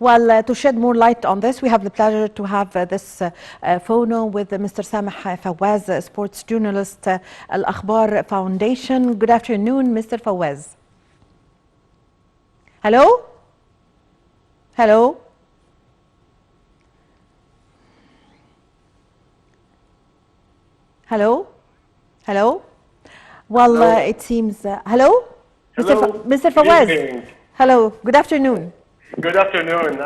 Well, to shed more light on this, we have the pleasure to have this phono with Mr. Sameh Fawaz, sports journalist, Al Akhbar Foundation. Good afternoon, Mr. Fawaz. Hello? Hello? Hello? Hello? Well, Hello. it seems. Hello? Hello. Mr. Good Fawaz. evening. Hello. Good afternoon. Good afternoon.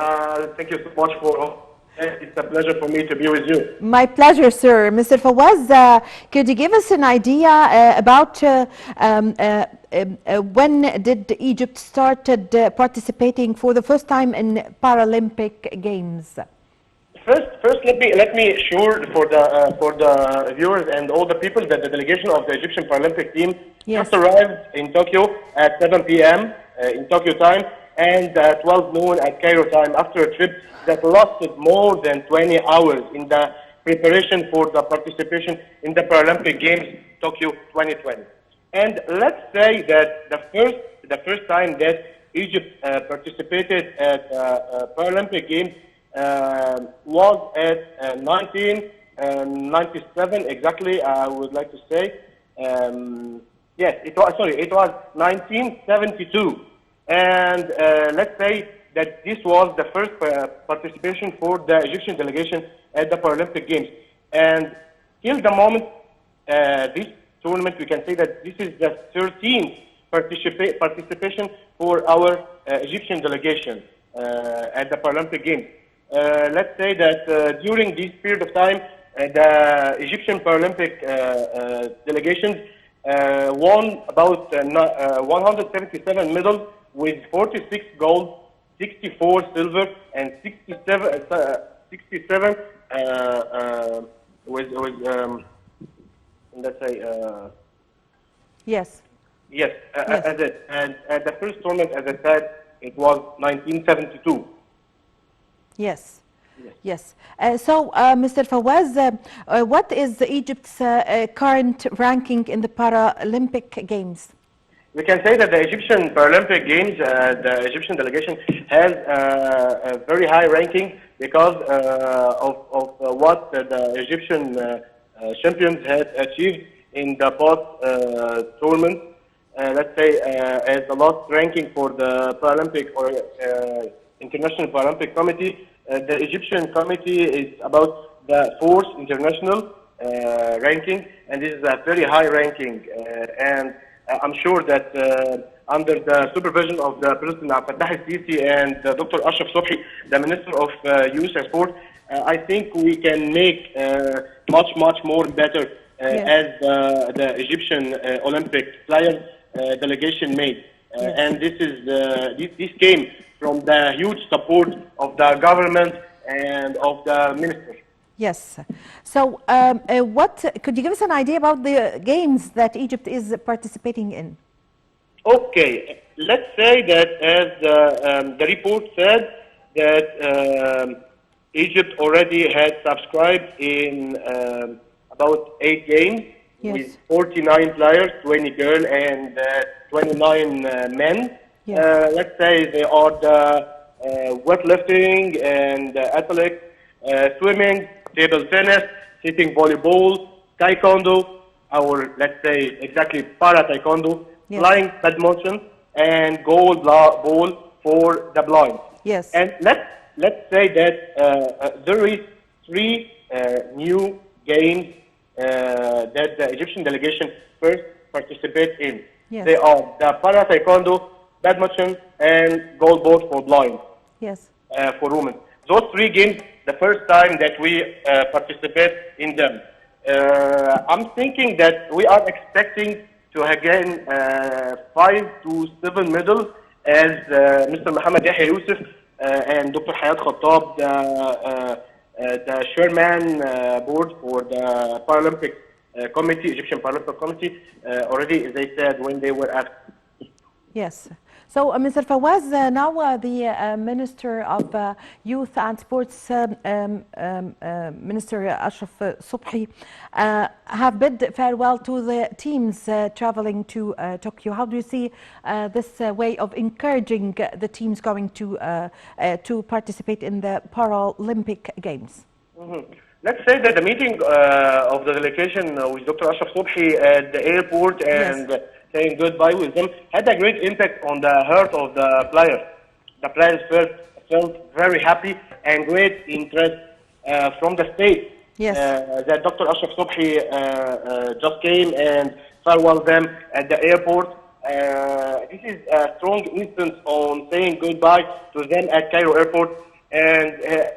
Thank you so much for. It's a pleasure for me to be with you. My pleasure, sir. Mr. Fawaz, could you give us an idea about when did Egypt started participating for the first time in Paralympic Games? First, let me assure for the viewers and all the people that the delegation of the Egyptian Paralympic team Yes. just arrived in Tokyo at 7 p.m. In Tokyo time and 12 noon at Cairo time after a trip that lasted more than 20 hours in the preparation for the participation in the Paralympic Games Tokyo 2020. And let's say that the first time that Egypt participated at Paralympic Games was at 1997 exactly. I would like to say, yes, it was 1972, and let's say that this was the first participation for the Egyptian delegation at the Paralympic Games, and till the moment this tournament, we can say that this is the 13th participation for our Egyptian delegation at the Paralympic Games. Let's say that during this period of time, the Egyptian Paralympic delegations won about 177 medals with 46 gold, 64 silver, and 67 with let's say Yes. yes, Yes. and at the first tournament, as I said, it was 1972. Yes. Yes. Yes. So, Mr. Fawaz, what is Egypt's current ranking in the Paralympic Games? We can say that the Egyptian Paralympic Games, the Egyptian delegation has a very high ranking because of what the Egyptian champions had achieved in the past tournament. Let's say as the last ranking for the Paralympic or International Paralympic Committee, the Egyptian committee is about the fourth international ranking, and this is a very high ranking. And I'm sure that under the supervision of the President Abdel Fattah el-Sisi and Dr. Ashraf Sobhi, the Minister of Youth and Sport, I think we can make much more better Yes. as the Egyptian Olympic players delegation made. Yes. And this came from the huge support of the government and of the minister. Yes. So, what could you give us an idea about the games that Egypt is participating in? Okay, let's say that as the report said that Egypt already had subscribed in about 8 games Yes. with 49 players, 20 girls and 29 men. Yes. Let's say they are the weightlifting and athletics, swimming, table tennis, sitting volleyball, taekwondo, or let's say exactly para taekwondo, Yes. flying badminton, and gold ball for the blind. Yes. And let's say that there is 3 new games that the Egyptian delegation first participate in. Yes. They are the para taekwondo, badminton, and gold ball for blind Yes. for women. Those 3 games, the first time that we participate in them. I'm thinking that we are expecting to again 5 to 7 medals as Mr. Mohammed Yahya Youssef and Dr. Hayat Khattab, the chairman board for the Paralympic Committee, Egyptian Paralympic Committee, already they said when they were asked. Yes. So, Mr. Fawaz, now the Minister of Youth and Sports, Minister Ashraf Subhi, have bid farewell to the teams traveling to Tokyo. How do you see this way of encouraging the teams going to participate in the Paralympic Games? Mm-hmm. Let's say that the meeting of the delegation with Dr. Ashraf Subhi at the airport and saying goodbye with them had a great impact on the heart of the players. The players felt very happy and great interest from the state that Dr. Ashraf Subhi just came and farewelled them at the airport. This is a strong instance on saying goodbye to them at Cairo airport. And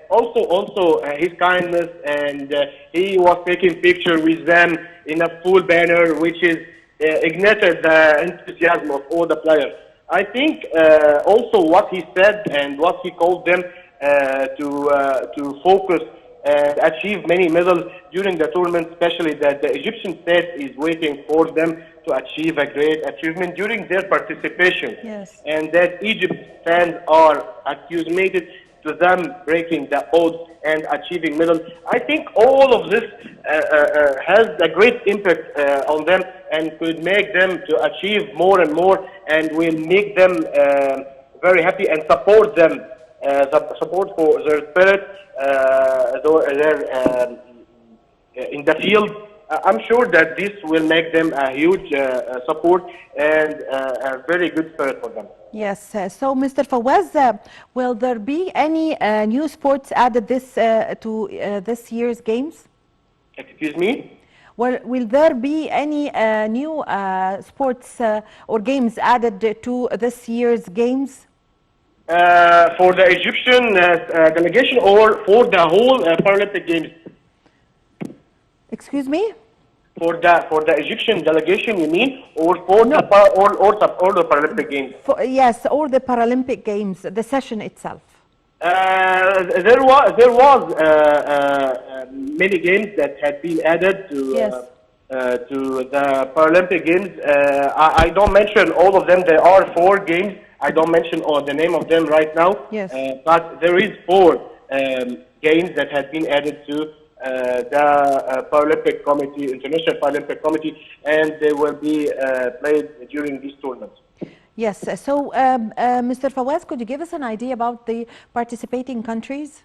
also his kindness, and he was taking picture with them in a full banner, which is ignited the enthusiasm of all the players. I think also what he said and what he called them to focus and achieve many medals during the tournament, especially that the Egyptian state is waiting for them to achieve a great achievement during their participation, and that Egypt fans are accused to them breaking the odds and achieving medals. I think all of this has a great impact on them and could make them to achieve more and more, and will make them very happy and support them, support for their spirit, in the field. I'm sure that this will make them a huge support and a very good spirit for them. Yes. So, Mr. Fawaz, will there be any new sports added to this year's games? Excuse me? Will there be any new sports or games added to this year's games? For the Egyptian delegation, or for the whole Paralympic Games? Excuse me? For the Egyptian delegation, you mean, or for the Paralympic Games? Yes, or the Paralympic Games, the session itself. There was many games that had been added to the Paralympic Games. I don't mention all of them. There are 4 games. I don't mention all the name of them right now. Yes. But there is 4 games that had been added to the Paralympic Committee, International Paralympic Committee, and they will be played during this tournament. Yes. So, Mr. Fawaz, could you give us an idea about the participating countries?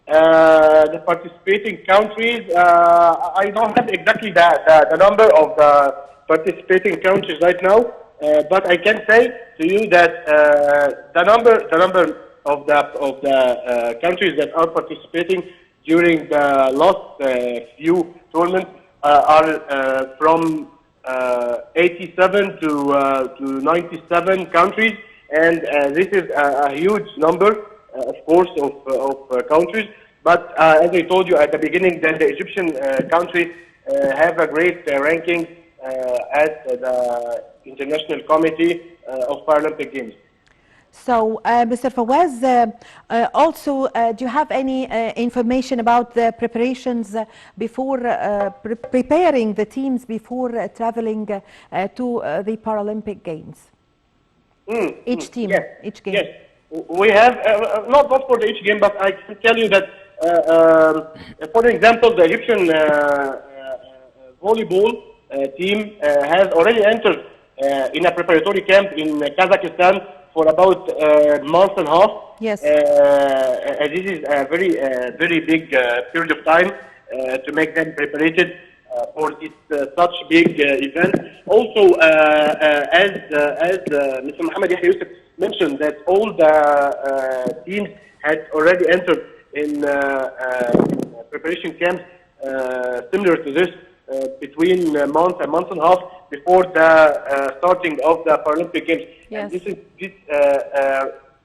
The participating countries, I don't have exactly the number of the participating countries right now, but I can say to you that the number of the countries that are participating during the last few tournaments are from 87 to 97 countries, and this is a huge number, of course, of countries. But as I told you at the beginning, that the Egyptian country have a great ranking at the International Committee of Paralympic Games. So, Mr. Fawaz, also, do you have any information about the preparations before preparing the teams before traveling to the Paralympic Games? Each team, each game. Yes, we have not for the each game, but I can tell you that, for example, the Egyptian volleyball team has already entered in a preparatory camp in Kazakhstan for about a month and a half. Yes. This is a very big period of time to make them prepared for this such big event. Also, as Mr. Mohammed Yahya Yusuf mentioned, that all the teams had already entered in preparation camps similar to this between a month and a half before the starting of the Paralympic Games. Yes. And this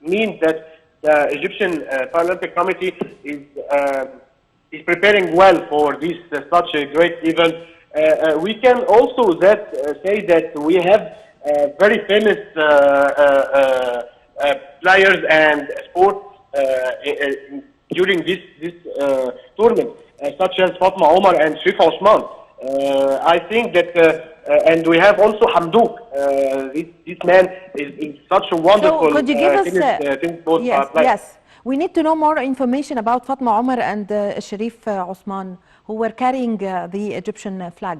means that the Egyptian Paralympic Committee is preparing well for this such a great event. We can also say that we have very famous players and sports during this tournament, such as Fatma Omar and Shrif Osman. I think that and we have also Hamdouk. This man is such a wonderful So could you give us, tennis ball yes, player. yes. We need to know more information about Fatma Omar and Sharif Osman, who were carrying the Egyptian flag.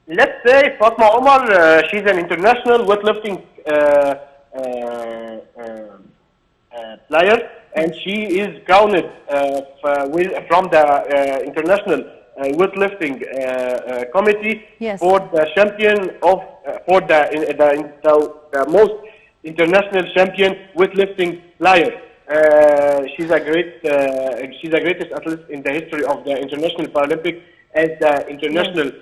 Let's say Fatma Omar, she's an international weightlifting player, and she is crowned from the international weightlifting committee Yes. for the champion of for the most international champion weightlifting player. She's the greatest athlete in the history of the International Paralympic as the international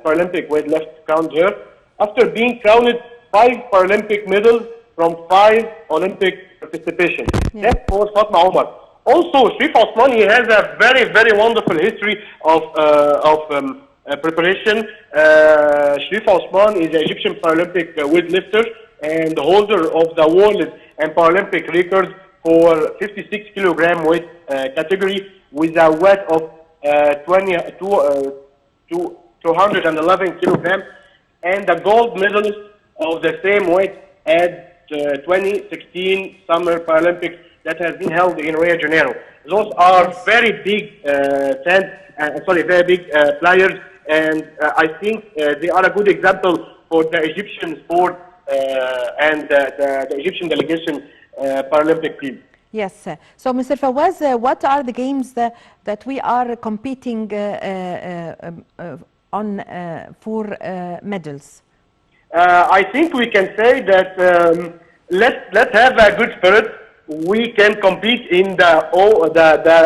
Paralympic weightlifter crowned her after being crowned 5 Paralympic medals from 5 Olympic participation. That's for Fatma Omar. Also, Sharif Osman, he has a very, very wonderful history of preparation. Sharif Osman is an Egyptian Paralympic weightlifter and holder of the world and Paralympic records for 56 kilogram weight category with a weight of 211 kilograms and the gold medalist of the same weight at 2016 Summer Paralympics that has been held in Rio de Janeiro. Those are very big very big players, and I think they are a good example for the Egyptian sport and the Egyptian delegation Paralympic team. Yes. So, Mr. Fawaz, what are the games that we are competing on for medals? I think we can say that let's have a good spirit. We can compete in the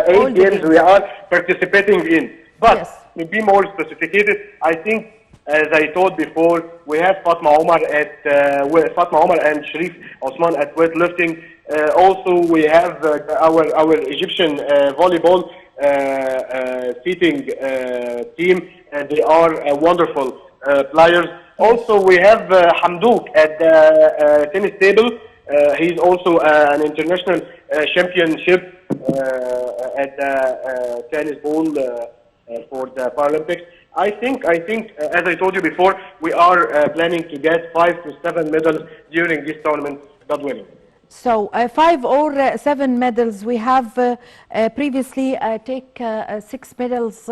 8 games we are participating in. But to be more specificated, I think, as I told before, we have Fatma Omar and Sharif Osman at weightlifting. Also, we have our Egyptian volleyball seating team, and they are wonderful players. Also, we have Hamdouk at the tennis table. He's also an international championship at the tennis ball for the Paralympics. I think, as I told you before, we are planning to get 5 to 7 medals during this tournament, God willing. So 5 or 7 medals. We have previously take 6 medals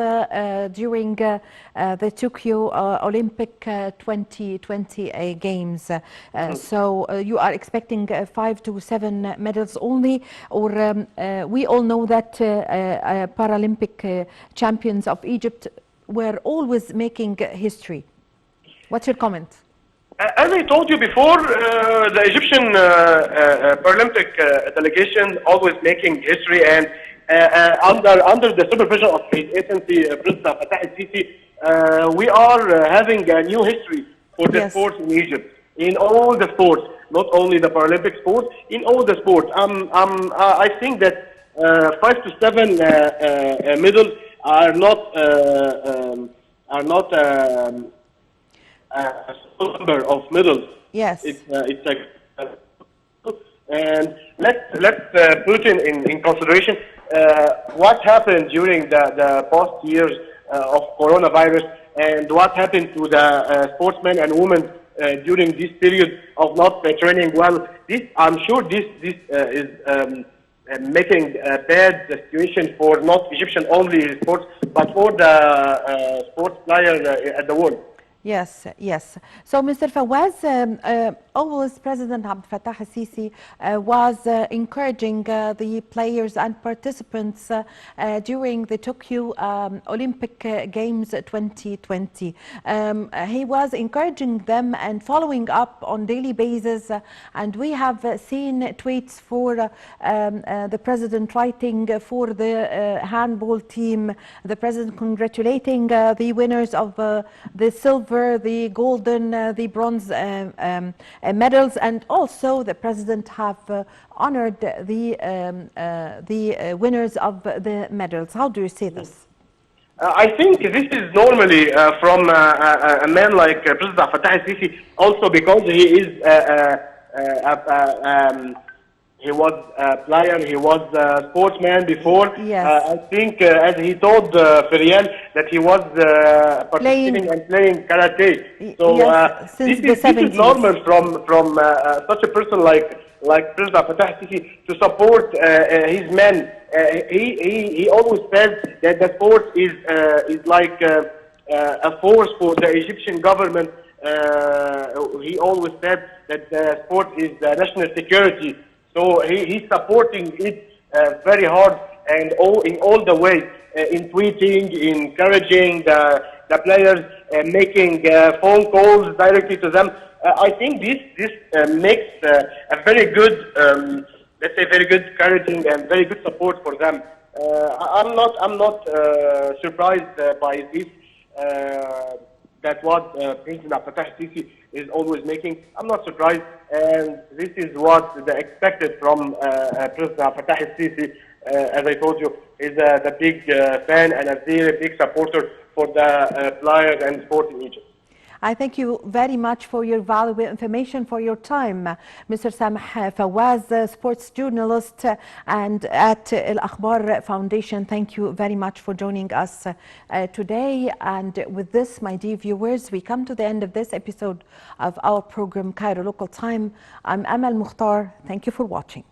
during the Tokyo Olympic 2020 Games. So you are expecting 5 to 7 medals only, or we all know that Paralympic champions of Egypt were always making history. What's your comment? As I told you before, the Egyptian Paralympic delegation always making history, and under the supervision of His Excellency President Fattah al-Sisi, we are having a new history for the sports in Egypt, in all the sports, not only the Paralympic sports, in all the sports. I think that 5 to 7 medals are not a number of medals. Yes. It's and let's put in consideration what happened during the past years of coronavirus, and what happened to the sportsmen and women during this period of not training well. I'm sure this is making a bad situation for not Egyptian only sports, but for the sports players at the world. Yes, yes. So, Mr. Fawaz, always President Abdel Fattah al-Sisi was encouraging the players and participants during the Tokyo Olympic Games 2020. He was encouraging them and following up on daily basis, and we have seen tweets for the President writing for the handball team, the President congratulating the winners of the silver, the golden, the bronze medals, and also the President have honored the winners of the medals. How do you see this? I think this is normally from a man like President Fattah al-Sisi, also because he is he was a player, he was a sportsman before. Yes. I think, as he told Feriel, that he was Playing, participating and playing karate. So yes, since the this is 70s. normal from such a person like President Fattah Sisi to support his men. He always says that the sport is like a force for the Egyptian government. He always said that the sport is national security. So he's supporting it very hard and in all the ways, in tweeting, encouraging the players, making phone calls directly to them. I think this makes a very good, let's say, very good encouraging and very good support for them. I'm not surprised by this. That what President Fattah Sisi is always making. I'm not surprised, and this is what they expected from President Fattah Sisi. As I told you, is the big fan and a very big supporter for the players and sport in Egypt. I thank you very much for your valuable information, for your time. Mr. Sameh Fawaz, sports journalist and at Al Akhbar Foundation, thank you very much for joining us today. And with this, my dear viewers, we come to the end of this episode of our program, Cairo Local Time. I'm Amal Mukhtar. Thank you for watching.